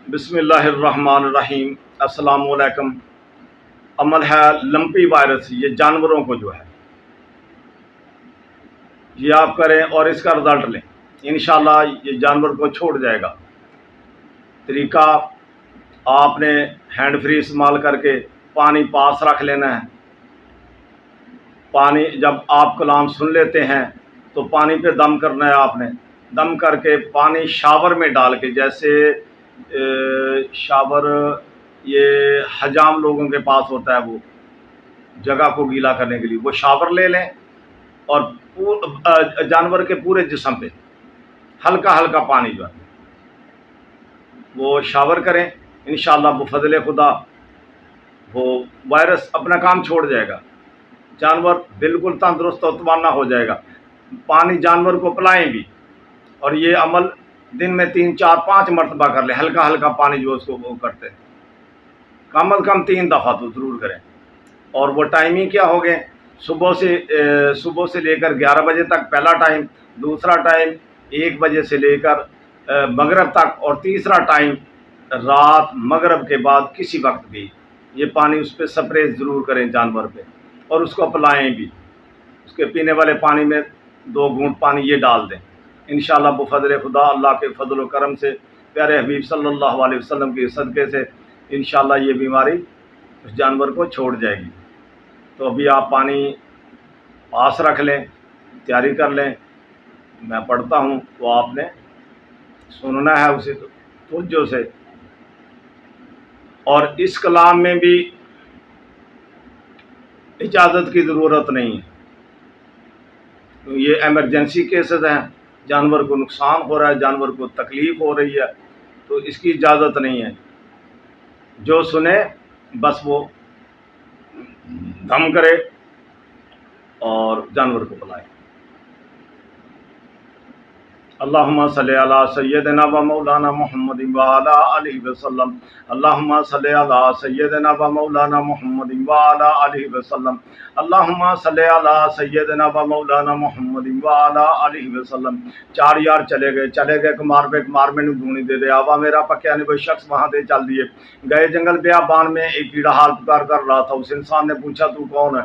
بسم اللہ الرحمن الرحیم۔ السلام علیکم۔ عمل ہے لمپی وائرس، یہ جانوروں کو جو ہے یہ آپ کریں اور اس کا رزلٹ لیں، انشاءاللہ یہ جانور کو چھوڑ جائے گا۔ طریقہ آپ نے ہینڈ فری استعمال کر کے پانی پاس رکھ لینا ہے۔ پانی جب آپ کلام سن لیتے ہیں تو پانی پہ دم کرنا ہے، آپ نے دم کر کے پانی شاور میں ڈال کے، جیسے شاور یہ حجام لوگوں کے پاس ہوتا ہے، وہ جگہ کو گیلا کرنے کے لیے وہ شاور لے لیں اور جانور کے پورے جسم پہ ہلکا ہلکا پانی جو ہے وہ شاور کریں، انشاءاللہ بفضل خدا وہ وائرس اپنا کام چھوڑ جائے گا، جانور بالکل تندرست و توانا ہو جائے گا۔ پانی جانور کو پلائیں بھی، اور یہ عمل دن میں 3 4 5 مرتبہ کر لیں، ہلکا ہلکا پانی جو اس کو وہ کرتے ہیں، کم از کم 3 دفعہ تو ضرور کریں۔ اور وہ ٹائمنگ کیا ہوگے؟ صبح سے لے کر 11 بجے تک پہلا ٹائم، دوسرا ٹائم 1 بجے سے لے کر مغرب تک، اور تیسرا ٹائم رات مغرب کے بعد کسی وقت بھی یہ پانی اس پہ سپرے ضرور کریں جانور پہ، اور اس کو پلائیں بھی۔ اس کے پینے والے پانی میں 2 گھونٹ پانی یہ ڈال دیں، انشاءاللہ بفضل خدا، اللہ کے فضل و کرم سے، پیارے حبیب صلی اللہ علیہ وسلم کے صدقے سے انشاءاللہ یہ بیماری اس جانور کو چھوڑ جائے گی۔ تو ابھی آپ پانی پاس رکھ لیں، تیاری کر لیں، میں پڑھتا ہوں تو آپ نے سننا ہے اسے توجہ سے۔ اور اس کلام میں بھی اجازت کی ضرورت نہیں ہے، تو یہ ایمرجنسی کیسز ہیں، جانور کو نقصان ہو رہا ہے، جانور کو تکلیف ہو رہی ہے، تو اس کی اجازت نہیں ہے۔ جو سنے بس وہ دم کرے اور جانور کو پلائے۔ اللہم صلی علی سیدنا و مولانا محمد وعلی آلہ وسلم، اللہم صلی علی سیدنا و مولانا محمد وعلی آلہ وسلم، اللہم صلی علی سیدنا و مولانا محمد وعلی آلہ وسلم۔ 4 یار چلے گئے کمار میں ڈھونی دے دے، آوا میرا پکیا نے کوئی شخص وہاں دے چل دیے۔ گئے جنگل بیابان میں ایک کیڑا حال پکار کر رہا تھا، اس انسان نے پوچھا تو کون ہے؟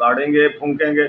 گاڑیں گے، پھونکیں گے،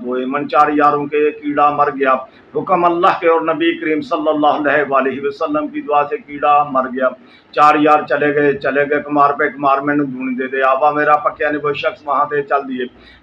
2 من 4 یاروں کے کیڑا مر گیا، حکم اللہ کے اور نبی کریم صلی اللہ علیہ وسلم کی دعا سے کیڑا مر گیا۔ 4 یار چلے گئے کمار میں ڈھونی دے دے، آوا میرا پکیا نے وہ شخص وہاں سے چل دیے۔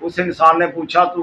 اس انسان نے پوچھا تو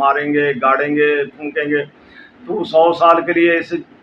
ماریں گے، گاڑیں گے، پھونکیں گے، تو 100 سال کے لیے اس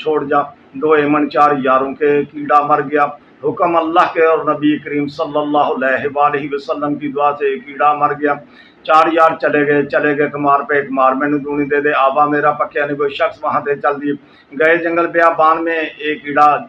چھوڑ جا۔ 2 من 4 یاروں کے کیڑا مر گیا، حکم اللہ کے اور نبی کریم صلی اللہ علیہ وسلم کی دعا سے کیڑا مر گیا۔ 4 یار چلے گئے کمار میں دونی دے دے، آوا میرا پکیا نے کوئی شخص وہاں سے چل دیے۔ گئے جنگل بیابان میں ایک کیڑا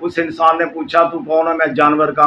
اس انسان نے پوچھا تو کون ہے؟ میں جانور کا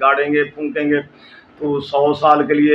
گاڑیں گے، پھونکیں گے، تو 100 سال کے لیے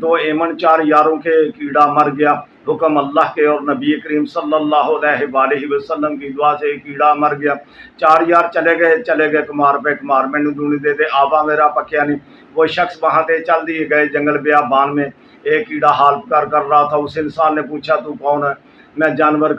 2 من 4 یاروں کے کیڑا مر گیا، حکم اللہ کے اور نبی کریم صلی اللہ علیہ وسلم کی دعا سے کیڑا مر گیا۔ 4 یار چلے گئے کمار میں دونی دے دے، آوا میرا پکیا نہیں وہ شخص وہاں سے چل دیے۔ گئے جنگل بیابان میں ایک کیڑا حال پکار کر رہا تھا، اس انسان نے پوچھا تو کون ہے؟ میں جانور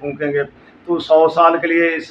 پھونکیں گے، تو 100 سال کے لیے اس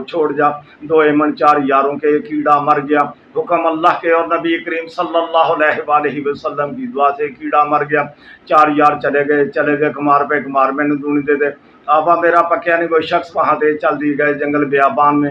چھوڑ جا۔ 2 من 4 یاروں کے کیڑا مر گیا، حکم اللہ کے اور نبی کریم صلی اللہ علیہ وسلم کی دعا سے کیڑا مر گیا۔ 4 یار چلے گئے کمار میں دونی دے دے، آوا میرا پکیا نہیں وہ شخص وہاں سے چل دی۔ گئے جنگل بیابان میں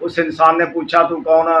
اس انسان نے پوچھا تو کون ہے؟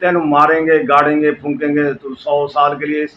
تینوں ماریں گے، گاڑیں گے، پھونکیں گے، تو 100 سال کے لیے اس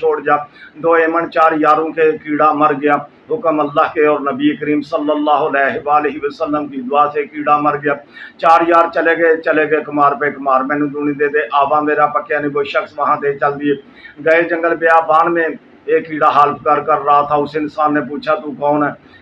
چھوڑ جا۔ 2 من 4 یاروں کے کیڑا مر گیا، حکم اللہ کے اور نبی کریم صلی اللہ علیہ وسلم کی دعا سے کیڑا مر گیا۔ 4 یار چلے گئے کمار میں دونی دے دے، آوا میرا پکیا نہیں وہ شخص وہاں سے چل دیے۔ گئے جنگل بیابان میں ایک کیڑا حال پکار کر رہا تھا، اس انسان نے پوچھا تو کون ہے؟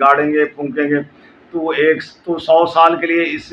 گاڑیں گے، پھونکیں گے، تو 100 سال کے لیے اس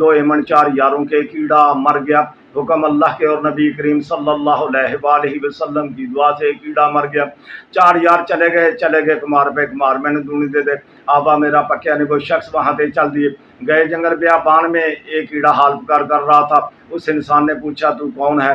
2 4 یاروں کے کیڑا مر گیا، حکم اللہ کے اور نبی کریم صلی اللہ علیہ وآلہ وسلم کی دعا سے کیڑا مر گیا۔ 4 یار چلے گئے کمار پہ کمار، میں نے دونی دے دے آبا میرا پکیا نے وہ شخص وہاں تے چل دیے گئے جنگل بیابان میں، ایک کیڑا حال پکار کر رہا تھا۔ اس انسان نے پوچھا تو کون ہے؟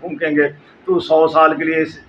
پھونکیں گے، تو 100 سال کے لیے اس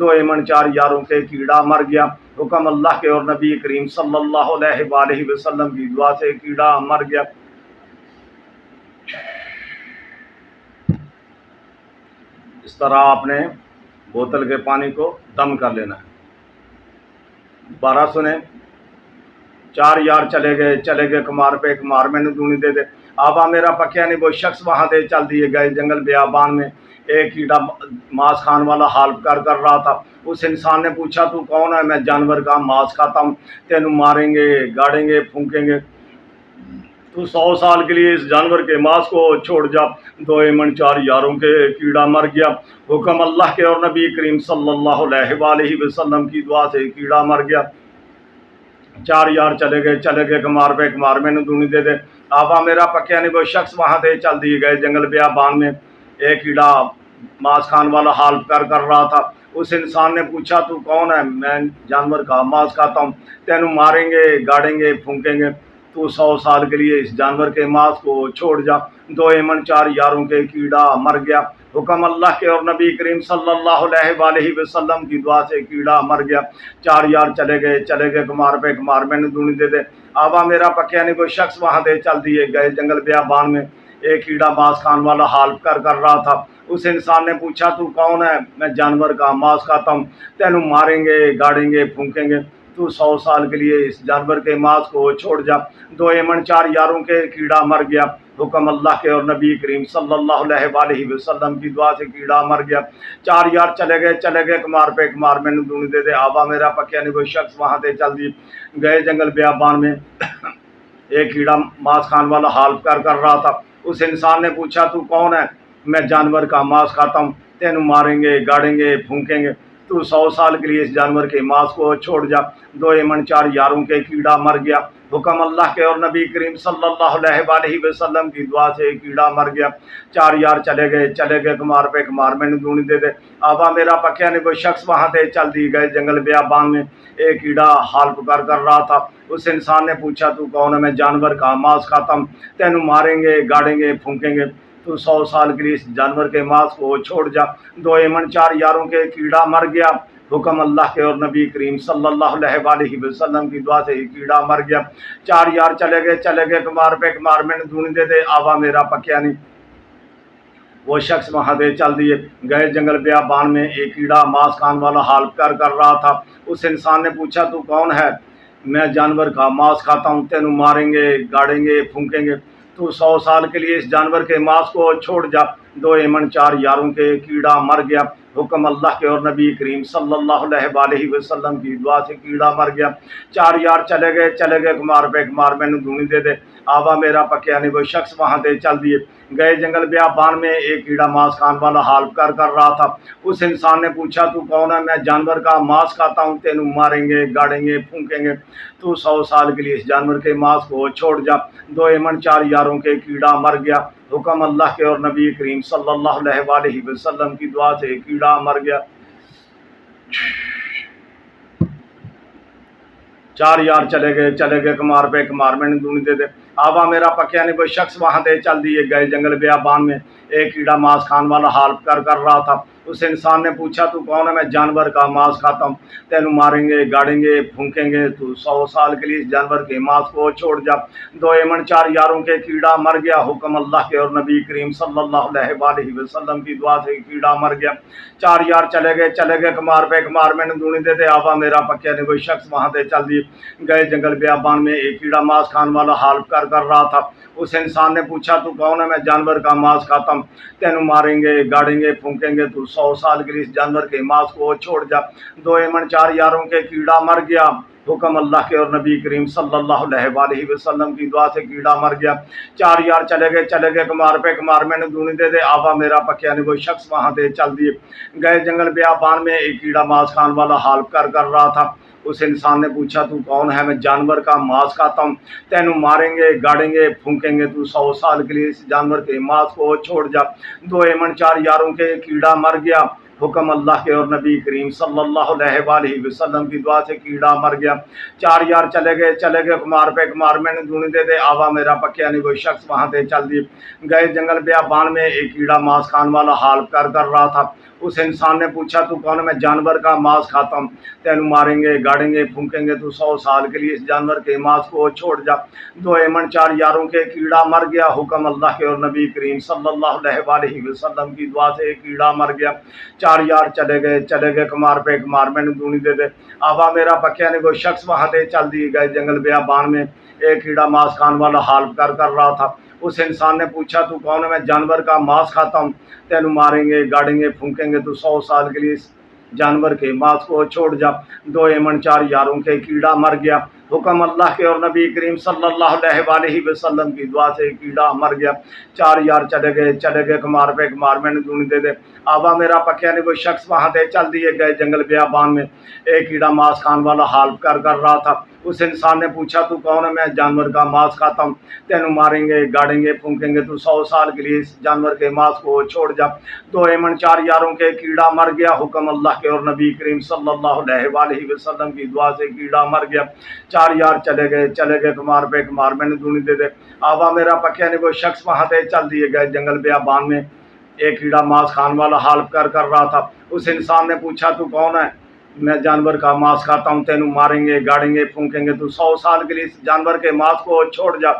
2 4 یاروں کے کیڑا مر گیا، حکم اللہ کے اور نبی کریم صلی اللہ علیہ وآلہ وسلم کی دعا سے کیڑا مر گیا۔ اس طرح آپ نے بوتل کے پانی کو دم کر لینا ہے۔ دوبارہ سنیں، 4 یار چلے گئے کمار پہ کمار، میں نے دونی دے دے آبا میرا پکیا نے وہ شخص وہاں دے چل دیے گئے جنگل بیابان میں، ایک کیڑا ماس کھان والا حال پکار کر رہا تھا۔ اس انسان نے پوچھا تو کون ہے؟ میں جانور کا ماس کھاتا ہوں، تینوں ماریں گے، گاڑیں گے، پھونکیں گے، تو 100 سال کے لیے اس جانور کے ماس کو چھوڑ جا۔ 2 4 یاروں کے کیڑا مر گیا، حکم اللہ کے اور نبی کریم صلی اللہ علیہ وآلہ وسلم کی دعا سے کیڑا مر گیا۔ 4 یار چلے گئے کمار پہ کمار، میں نے دونی دے دے آبا میرا پکیا نے وہ شخص وہاں دے چل دیے گئے جنگل بیابان میں، ایک کیڑا ماس کھان والا حال پکار کر رہا تھا۔ اس انسان نے پوچھا تو کون ہے؟ میں جانور کا ماس کھاتا ہوں، تینوں ماریں گے، گاڑیں گے، پھونکیں گے، تو 100 سال کے لیے اس جانور کے ماس کو چھوڑ جا۔ 2 4 یاروں کے کیڑا مر گیا، حکم اللہ کے اور نبی کریم صلی اللہ علیہ وآلہ وسلم کی دعا سے کیڑا مر گیا۔ 4 یار چلے گئے کمار پہ کمار، میں نے دونی دے دے آبا میرا پکیا نے وہ شخص وہاں دے چل دیے گئے جنگل بیابان میں، ایک کیڑا ماس کھان والا حال پکار کر رہا تھا۔ اس انسان نے پوچھا تو کون ہے؟ میں جانور کا ماس کھاتا ہوں، تینوں ماریں گے، گاڑیں گے، پھونکیں گے، تو 100 سال کے لیے اس جانور کے ماس کو چھوڑ جا۔ 2 4 یاروں کے کیڑا مر گیا، حکم اللہ کے اور نبی کریم صلی اللہ علیہ وآلہ وسلم کی دعا سے کیڑا مر گیا۔ 4 یار چلے گئے کمار پہ کمار، میں نے دونی دے دے آبا میرا پکیا نے وہ شخص وہاں دے چل دی گئے جنگل بیابان میں، ایک کیڑا ماس کھان والا حال پکار کر رہا تھا۔ اس انسان نے پوچھا تو کون ہے؟ میں جانور کا ماس کھاتا ہوں، تینوں ماریں گے، گاڑیں گے، پھونکیں گے، تو 100 سال کے لیے اس جانور کے ماس کو چھوڑ جا۔ 2 4 یاروں کے کیڑا مر گیا، حکم اللہ کے اور نبی کریم صلی اللہ علیہ وآلہ وسلم کی دعا سے کیڑا مر گیا۔ 4 یار چلے گئے کمار پہ کمار، میں نے دونی دے دے آبا میرا پکیا نے وہ شخص وہاں دے چل دیے گئے جنگل بیابان میں، ایک کیڑا حال پکار کر رہا تھا۔ اس انسان نے پوچھا تو کون ہے؟ میں جانور کا ماس کھاتا ہوں، تینوں ماریں گے، گاڑیں گے، پھونکیں گے، تو 100 سال کے لیے اس جانور کے ماس کو چھوڑ جا۔ 2 4 یاروں کے کیڑا مر گیا، حکم اللہ کے اور نبی کریم صلی اللہ علیہ وآلہ وسلم کی دعا سے کیڑا مر گیا۔ 4 یار چلے گئے کمار پہ کمار، میں نے دونی دے دے آبا میرا پکیا نہیں، وہ شخص وہاں دے چل دیے گئے جنگل بیابان میں، ایک کیڑا ماس کھان والا حال پکار کر رہا تھا۔ اس انسان نے پوچھا تو کون ہے؟ میں جانور کا ماس کھاتا ہوں، تینوں ماریں گے، گاڑیں گے، پھونکیں گے، تو 100 سال کے لیے اس جانور کے ماس کو چھوڑ جا۔ 2 4 یاروں کے کیڑا مر گیا، حکم اللہ کے اور نبی کریم صلی اللہ علیہ وآلہ وسلم کی دعا سے کیڑا مر گیا۔ 4 یار چلے گئے کمار پہ کمار، میں نے دونی دے دے آبا میرا پکیا نے وہ شخص وہاں دے چل دیے گئے جنگل بیابان میں، ایک کیڑا ماس کھان والا حال پکار کر رہا تھا۔ اس انسان نے پوچھا تو کون ہے؟ میں جانور کا ماس کھاتا ہوں، تینوں ماریں گے، گاڑیں گے، پھونکیں گے، تو 100 سال کے لیے اس جانور کے ماس کو چھوڑ جا۔ 2 4 یاروں کے کیڑا مر گیا، حکم اللہ کے اور نبی کریم صلی اللہ علیہ وآلہ وسلم کی دعا سے کیڑا مر گیا۔ 4 یار چلے گئے کمار پہ کمار، میں نے دونی دے دے آبا میرا پکیا نے وہ شخص وہاں دے چل دیے گئے جنگل بیابان میں، ایک کیڑا ماس کھان والا حال پکار کر رہا تھا۔ اس انسان نے پوچھا تو کون ہے؟ میں جانور کا ماس کھاتا ہوں، تینوں ماریں گے، گاڑیں گے، پھونکیں گے، تو 100 سال کے لیے اس جانور کے ماس کو چھوڑ جا۔ 2 4 یاروں کے کیڑا مر گیا، حکم اللہ کے اور نبی کریم صلی اللہ علیہ وآلہ وسلم کی دعا سے کیڑا مر گیا۔ 4 یار چلے گئے کمار پہ کمار، میں نے دونی دے دے آبا میرا پکیا نے وہ شخص وہاں دے چل دیے گئے جنگل بیابان میں، ایک کیڑا ماس کھان والا حال پکار کر رہا تھا۔ اس انسان نے پوچھا تو کون ہے؟ میں جانور کا ماس کھاتا ہوں، تینوں ماریں گے، گاڑیں گے، پھونکیں گے، تو 100 سال کے لیے اس جانور کے ماس کو چھوڑ جا۔ 2 4 یاروں کے کیڑا مر گیا، حکم اللہ کے اور نبی کریم صلی اللہ علیہ وسلم کی دعا سے کیڑا مر گیا۔ 4 یار چلے گئے کمار پہ، کمار میں نے دونی دے دے آبا میرا پکیا نے کوئی شخص وہاں دے چل دیے گئے جنگل بیابان میں۔ ایک کیڑا ماس کھان والا حال کر رہا تھا۔ اس انسان نے پوچھا تو کون ہے؟ میں جانور کا ماس کھاتا ہوں، تینوں ماریں گے گاڑیں گے پھونکیں گے، تو 100 سال کے لیے اس جانور کے ماس کو چھوڑ جا۔ 2 ایمن 4 یاروں کے کیڑا مر گیا۔ حکم اللہ کے اور نبی کریم صلی اللہ علیہ وسلم کی دعا سے کیڑا مر گیا۔ 4 یار چلے گئے کمار پہ، کمار میں نے دونی دے دے آبا میرا پکیا نے کوئی شخص وہاں دے چل دیے گئے جنگل بیابان میں۔ ایک کیڑا ماس کھان والا حال کر رہا تھا۔ اس انسان نے پوچھا تو کون ہے؟ میں جانور کا ماس کھاتا ہوں، تینوں ماریں گے گاڑیں گے پھونکیں گے، تو 100 سال کے لیے اس جانور کے ماس کو چھوڑ جا۔ 2 ایمن 4 یاروں کے کیڑا مر گیا۔ حکم اللہ کے اور نبی کریم صلی اللہ علیہ وسلم کی دعا سے کیڑا مر گیا۔ 4 یار چلے گئے کمار پہ، کمار میں نے دونی دے دے آبا میرا پکیا نے کوئی شخص وہاں دے چل دیے گئے جنگل بیابان میں۔ ایک کیڑا ماس کھان والا حال کر رہا تھا۔ اس انسان نے پوچھا تو کون ہے؟ میں جانور کا ماس کھاتا ہوں، تینوں ماریں گے گاڑیں گے پھونکیں گے، تو 100 سال کے لیے اس جانور کے ماس کو چھوڑ جا۔ 2 ایمن 4 یاروں کے کیڑا مر گیا۔ حکم اللہ کے اور نبی کریم صلی اللہ علیہ وسلم کی دعا سے کیڑا مر گیا۔ 4 یار چلے گئے کمار پہ، کمار میں نے دونی دے دے آبا میرا پکیا نے کوئی شخص وہاں دے چل دیے گئے جنگل بیابان میں۔ ایک کیڑا ماس کھان والا حال کر رہا تھا۔ اس انسان نے پوچھا تو کون ہے؟ میں جانور کا ماس کھاتا ہوں، تینوں ماریں گے گاڑیں گے پھونکیں گے، تو 100 سال کے لیے اس جانور کے ماس کو چھوڑ جا۔ 2 ایمن 4 یاروں کے کیڑا مر گیا۔ حکم اللہ کے اور نبی کریم صلی اللہ علیہ وسلم کی دعا سے کیڑا مر گیا۔ 4 یار چلے گئے کمار پہ، کمار میں نے دونی دے دے آبا میرا پکیا نے کوئی شخص وہاں دے چل دیے گئے جنگل بیابان میں۔ ایک کیڑا ماس کھان والا حال کر رہا تھا۔ اس انسان نے پوچھا تو کون ہے؟ میں جانور کا ماس کھاتا ہوں، تینوں ماریں گے گاڑیں گے پھونکیں گے، تو 100 سال کے لیے اس جانور کے ماس کو چھوڑ جا۔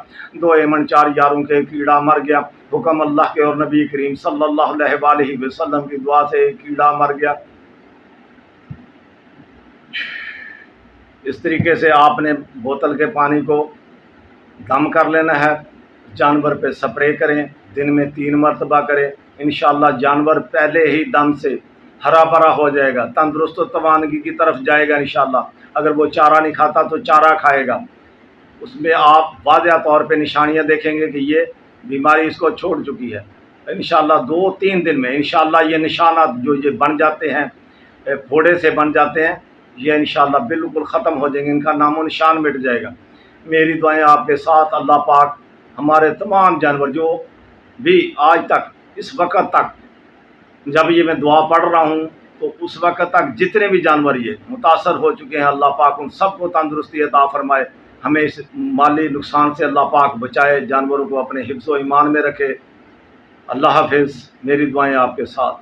2 ایمن 4 یاروں کے کیڑا مر گیا۔ حکم اللہ کے اور نبی کریم صلی اللہ علیہ وسلم کی دعا سے کیڑا مر گیا۔ اس طریقے سے آپ نے بوتل کے پانی کو دم کر لینا ہے، جانور پہ سپرے کریں، دن میں 3 مرتبہ کریں، انشاءاللہ جانور پہلے ہی دم سے ہرا بھرا ہو جائے گا، تندرست و توانگی کی طرف جائے گا انشاءاللہ۔ اگر وہ چارہ نہیں کھاتا تو چارہ کھائے گا، اس میں آپ واضح طور پہ نشانیاں دیکھیں گے کہ یہ بیماری اس کو چھوڑ چکی ہے۔ انشاءاللہ 2-3 دن میں انشاءاللہ یہ نشانات جو یہ بن جاتے ہیں، پھوڑے سے بن جاتے ہیں، یہ انشاءاللہ بالکل ختم ہو جائیں گے، ان کا نام و نشان مٹ جائے گا۔ میری دعائیں آپ کے ساتھ۔ اللہ پاک ہمارے تمام جانور جو بھی آج تک اس وقت تک جب یہ میں دعا پڑھ رہا ہوں تو اس وقت تک جتنے بھی جانور یہ متاثر ہو چکے ہیں، اللہ پاک ان سب کو تندرستی عطا فرمائے، ہمیں اس مالی نقصان سے اللہ پاک بچائے، جانوروں کو اپنے حفظ و ایمان میں رکھے۔ اللہ حافظ۔ میری دعائیں آپ کے ساتھ۔